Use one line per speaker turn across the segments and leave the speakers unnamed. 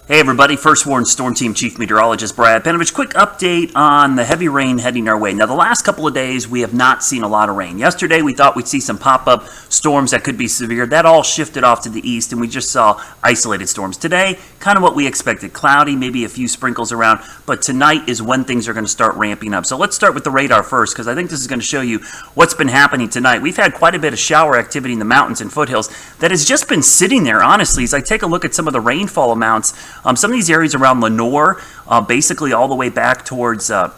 Hey everybody, First Warn Storm Team Chief Meteorologist Brad Panovich. Quick update on the heavy rain heading our way. Now the last couple of days we have not seen a lot of rain. Yesterday we thought we'd see some pop-up storms that could be severe. That all shifted off to the east and we just saw isolated storms. Today, kind of what we expected. Cloudy, maybe a few sprinkles around, but tonight is when things are going to start ramping up. So let's start with the radar first because I think this is going to show you what's been happening tonight. We've had quite a bit of shower activity in the mountains and foothills that has just been sitting there, honestly. As I take a look at some of the rainfall amounts, some of these areas around Lenore, basically all the way back towards the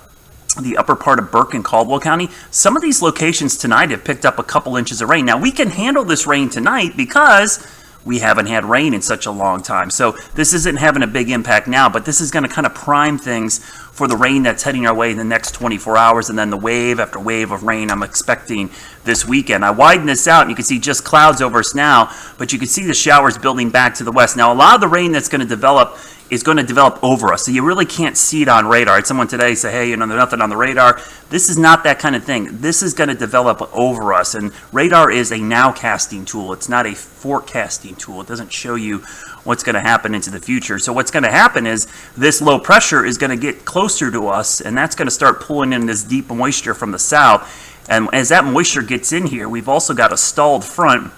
upper part of Burke and Caldwell County, some of these locations tonight have picked up a couple inches of rain. Now, we can handle this rain tonight because we haven't had rain in such a long time. So this isn't having a big impact now, but this is going to kind of prime things for the rain that's heading our way in the next 24 hours, and then the wave after wave of rain I'm expecting this weekend. I widen this out, and you can see just clouds over us now, but you can see the showers building back to the west. Now, a lot of the rain that's going to develop is going to develop over us, so you really can't see it on radar. I had someone today say, hey, there's nothing on the radar. This is not that kind of thing. This is going to develop over us, and radar is a nowcasting tool. It's not a forecasting tool. It doesn't show you what's going to happen into the future. So what's going to happen is this low pressure is going to get closer to us, and that's going to start pulling in this deep moisture from the south. And as that moisture gets in here, we've also got a stalled front,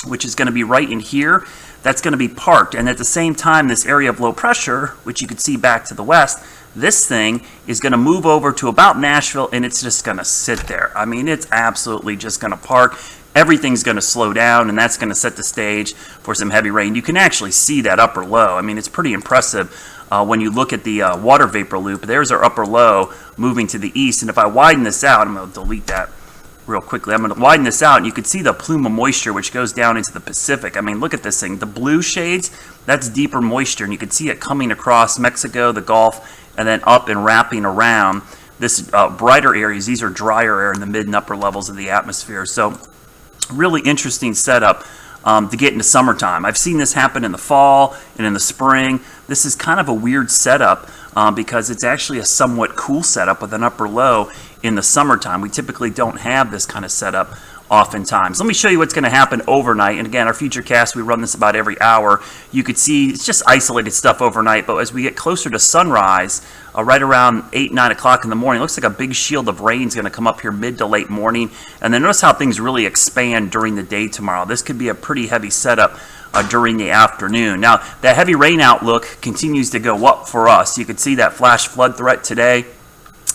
which is going to be right in here. That's going to be parked, and at the same time, this area of low pressure, which you can see back to the west, this thing is going to move over to about Nashville, and it's just going to sit there. I mean, it's absolutely just going to park. Everything's going to slow down, and that's going to set the stage for some heavy rain. You can actually see that upper low. I mean, it's pretty impressive when you look at the water vapor loop. There's our upper low moving to the east, and if I widen this out, I'm going to delete that real quickly. I'm going to widen this out, and you can see the plume of moisture which goes down into the Pacific. I mean, look at this thing. The blue shades, that's deeper moisture, and you can see it coming across Mexico, the Gulf, and then up and wrapping around. This brighter areas, these are drier air in the mid and upper levels of the atmosphere. So really interesting setup to get into summertime. I've seen this happen in the fall and in the spring. This is kind of a weird setup because it's actually a somewhat cool setup with an upper low in the summertime. We typically don't have this kind of setup oftentimes. Let me show you what's going to happen overnight. And again, our future cast, we run this about every hour. You could see it's just isolated stuff overnight, but as we get closer to sunrise, right around 8, 9 o'clock in the morning, it looks like a big shield of rain is going to come up here mid to late morning. And then notice how things really expand during the day tomorrow. This could be a pretty heavy setup during the afternoon. Now, that heavy rain outlook continues to go up for us. You could see that flash flood threat today,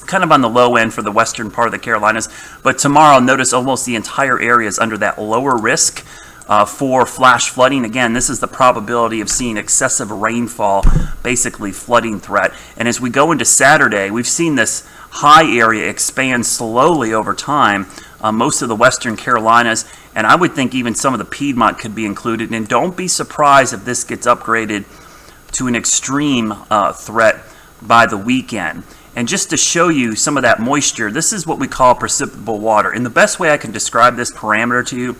kind of on the low end for the western part of the Carolinas. But tomorrow, notice almost the entire area is under that lower risk for flash flooding. Again, this is the probability of seeing excessive rainfall, basically flooding threat. And as we go into Saturday, we've seen this high area expand slowly over time. Most of the western Carolinas, and I would think even some of the Piedmont could be included. And don't be surprised if this gets upgraded to an extreme threat by the weekend. And just to show you some of that moisture, this is what we call precipitable water. And the best way I can describe this parameter to you,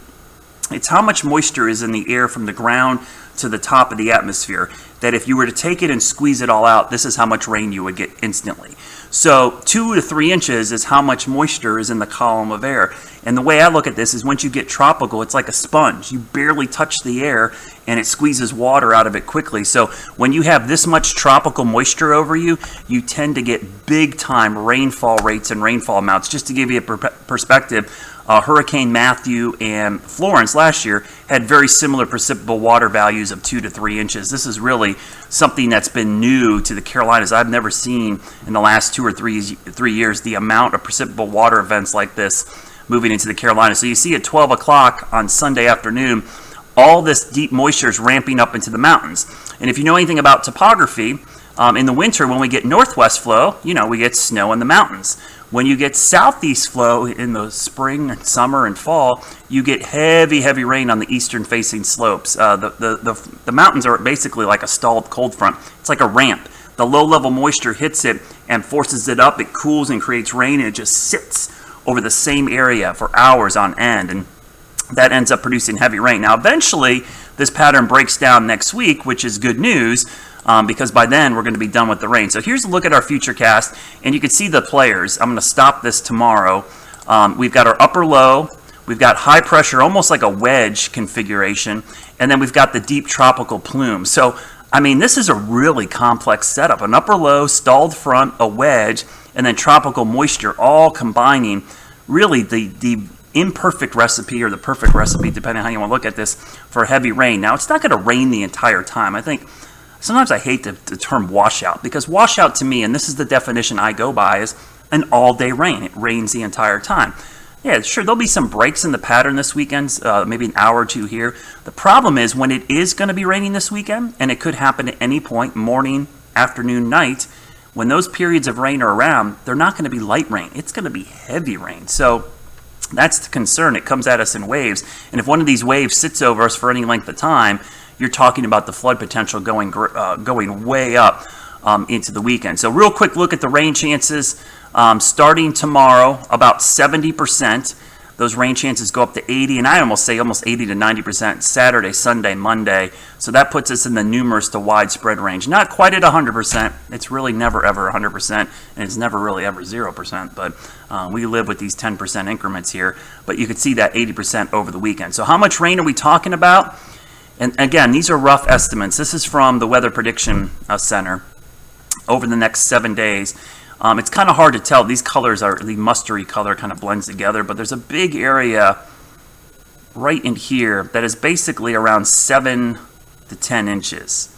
it's how much moisture is in the air from the ground to the top of the atmosphere, that if you were to take it and squeeze it all out, this is how much rain you would get instantly. So 2 to 3 inches is how much moisture is in the column of air. And the way I look at this is once you get tropical, it's like a sponge. You barely touch the air and it squeezes water out of it quickly. So when you have this much tropical moisture over you, you tend to get big time rainfall rates and rainfall amounts. Just to give you a perspective, Hurricane Matthew and Florence last year had very similar precipitable water values of 2 to 3 inches. This is really something that's been new to the Carolinas. I've never seen in the last 2 or 3 years the amount of precipitable water events like this moving into the Carolinas. So you see at 12 o'clock on Sunday afternoon, all this deep moisture is ramping up into the mountains. And if you know anything about topography, in the winter when we get northwest flow, we get snow in the mountains. When you get southeast flow in the spring, and summer, and fall, you get heavy, heavy rain on the eastern facing slopes. The mountains are basically like a stalled cold front. It's like a ramp. The low level moisture hits it and forces it up. It cools and creates rain, and it just sits over the same area for hours on end. And that ends up producing heavy rain. Now, eventually, this pattern breaks down next week, which is good news. Because by then we're going to be done with the rain. So here's a look at our future cast, and you can see the players. I'm going to stop this tomorrow. We've got our upper low, we've got high pressure, almost like a wedge configuration, and then we've got the deep tropical plume. So I mean, this is a really complex setup. An upper low, stalled front, a wedge, and then tropical moisture all combining. Really the imperfect recipe, or the perfect recipe, depending on how you want to look at this, for heavy rain. Now, it's not going to rain the entire time. I think sometimes I hate the term washout, because washout to me, and this is the definition I go by, is an all-day rain. It rains the entire time. Yeah, sure, there'll be some breaks in the pattern this weekend, maybe an hour or two here. The problem is when it is going to be raining this weekend, and it could happen at any point, morning, afternoon, night, when those periods of rain are around, they're not going to be light rain. It's going to be heavy rain. So that's the concern. It comes at us in waves. And if one of these waves sits over us for any length of time, you're talking about the flood potential going way up into the weekend. So real quick look at the rain chances. Starting tomorrow, about 70%. Those rain chances go up to 80, and I almost say almost 80 to 90% Saturday, Sunday, Monday. So that puts us in the numerous to widespread range. Not quite at 100%. It's really never ever 100%, and it's never really ever 0%. But we live with these 10% increments here. But you could see that 80% over the weekend. So how much rain are we talking about? And again, these are rough estimates. This is from the Weather Prediction Center over the next 7 days. It's kind of hard to tell. These colors are, the mustardy color kind of blends together, but there's a big area right in here that is basically around 7 to 10 inches.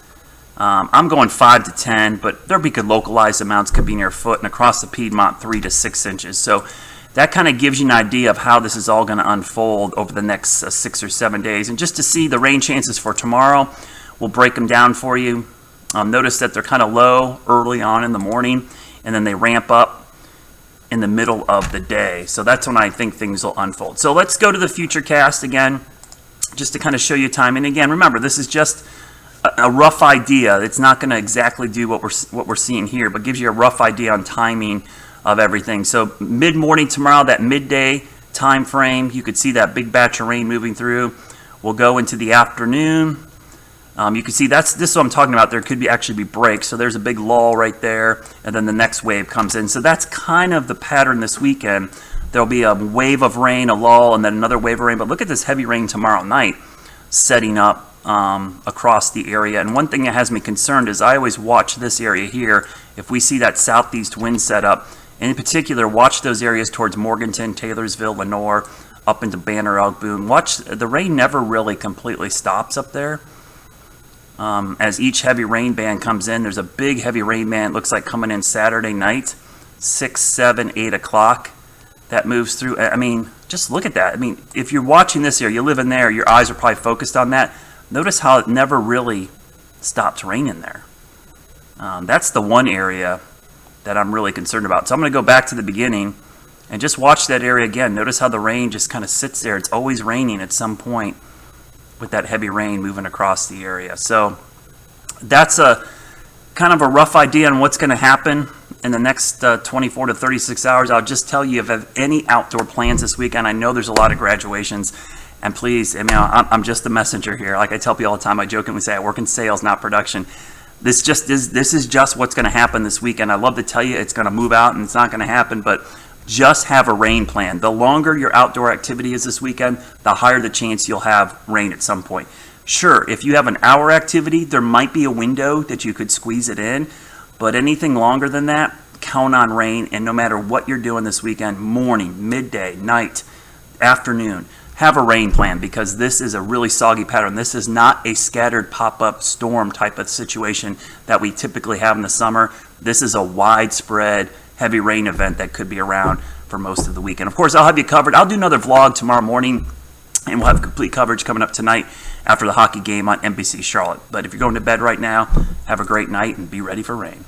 I'm going 5 to 10, but there be good localized amounts, could be near a foot, and across the Piedmont 3 to 6 inches. So that kind of gives you an idea of how this is all going to unfold over the next 6 or 7 days. And just to see the rain chances for tomorrow, we'll break them down for you. Notice that they're kind of low early on in the morning, and then they ramp up in the middle of the day. So that's when I think things will unfold. So let's go to the future cast again, just to kind of show you time. And again, remember, this is just a rough idea. It's not going to exactly do what we're seeing here, but gives you a rough idea on timing of everything. So mid-morning tomorrow, that midday time frame, you could see that big batch of rain moving through. We'll go into the afternoon. You can see this is what I'm talking about. There could actually be breaks. So there's a big lull right there, and then the next wave comes in. So that's kind of the pattern this weekend. There'll be a wave of rain, a lull, and then another wave of rain. But look at this heavy rain tomorrow night setting up across the area. And one thing that has me concerned is I always watch this area here. If we see that southeast wind set up, and in particular, watch those areas towards Morganton, Taylorsville, Lenoir, up into Banner Elk, Boone. Watch, the rain never really completely stops up there. As each heavy rain band comes in, there's a big heavy rain band, looks like coming in Saturday night, 6, 7, 8 o'clock. That moves through. I mean, just look at that. I mean, if you're watching this here, you live in there, your eyes are probably focused on that. Notice how it never really stops raining there. That's the one area that I'm really concerned about. So I'm going to go back to the beginning and just watch that area again. Notice how the rain just kind of sits there. It's always raining at some point, with that heavy rain moving across the area. So that's a kind of a rough idea on what's going to happen in the next 24 to 36 hours. I'll just tell you, if you have any outdoor plans this weekend, I know there's a lot of graduations, and please, I mean, I'm just a messenger here. Like I tell people all the time, I jokingly say I work in sales, not production. This is just what's going to happen this weekend. I love to tell you it's going to move out and it's not going to happen, but just have a rain plan. The longer your outdoor activity is this weekend, the higher the chance you'll have rain at some point. Sure, if you have an hour activity, there might be a window that you could squeeze it in, but anything longer than that, count on rain. And no matter what you're doing this weekend, morning, midday, night, afternoon, have a rain plan, because this is a really soggy pattern. This is not a scattered pop-up storm type of situation that we typically have in the summer. This is a widespread heavy rain event that could be around for most of the weekend. Of course, I'll have you covered. I'll do another vlog tomorrow morning, and we'll have complete coverage coming up tonight after the hockey game on NBC Charlotte. But if you're going to bed right now, have a great night and be ready for rain.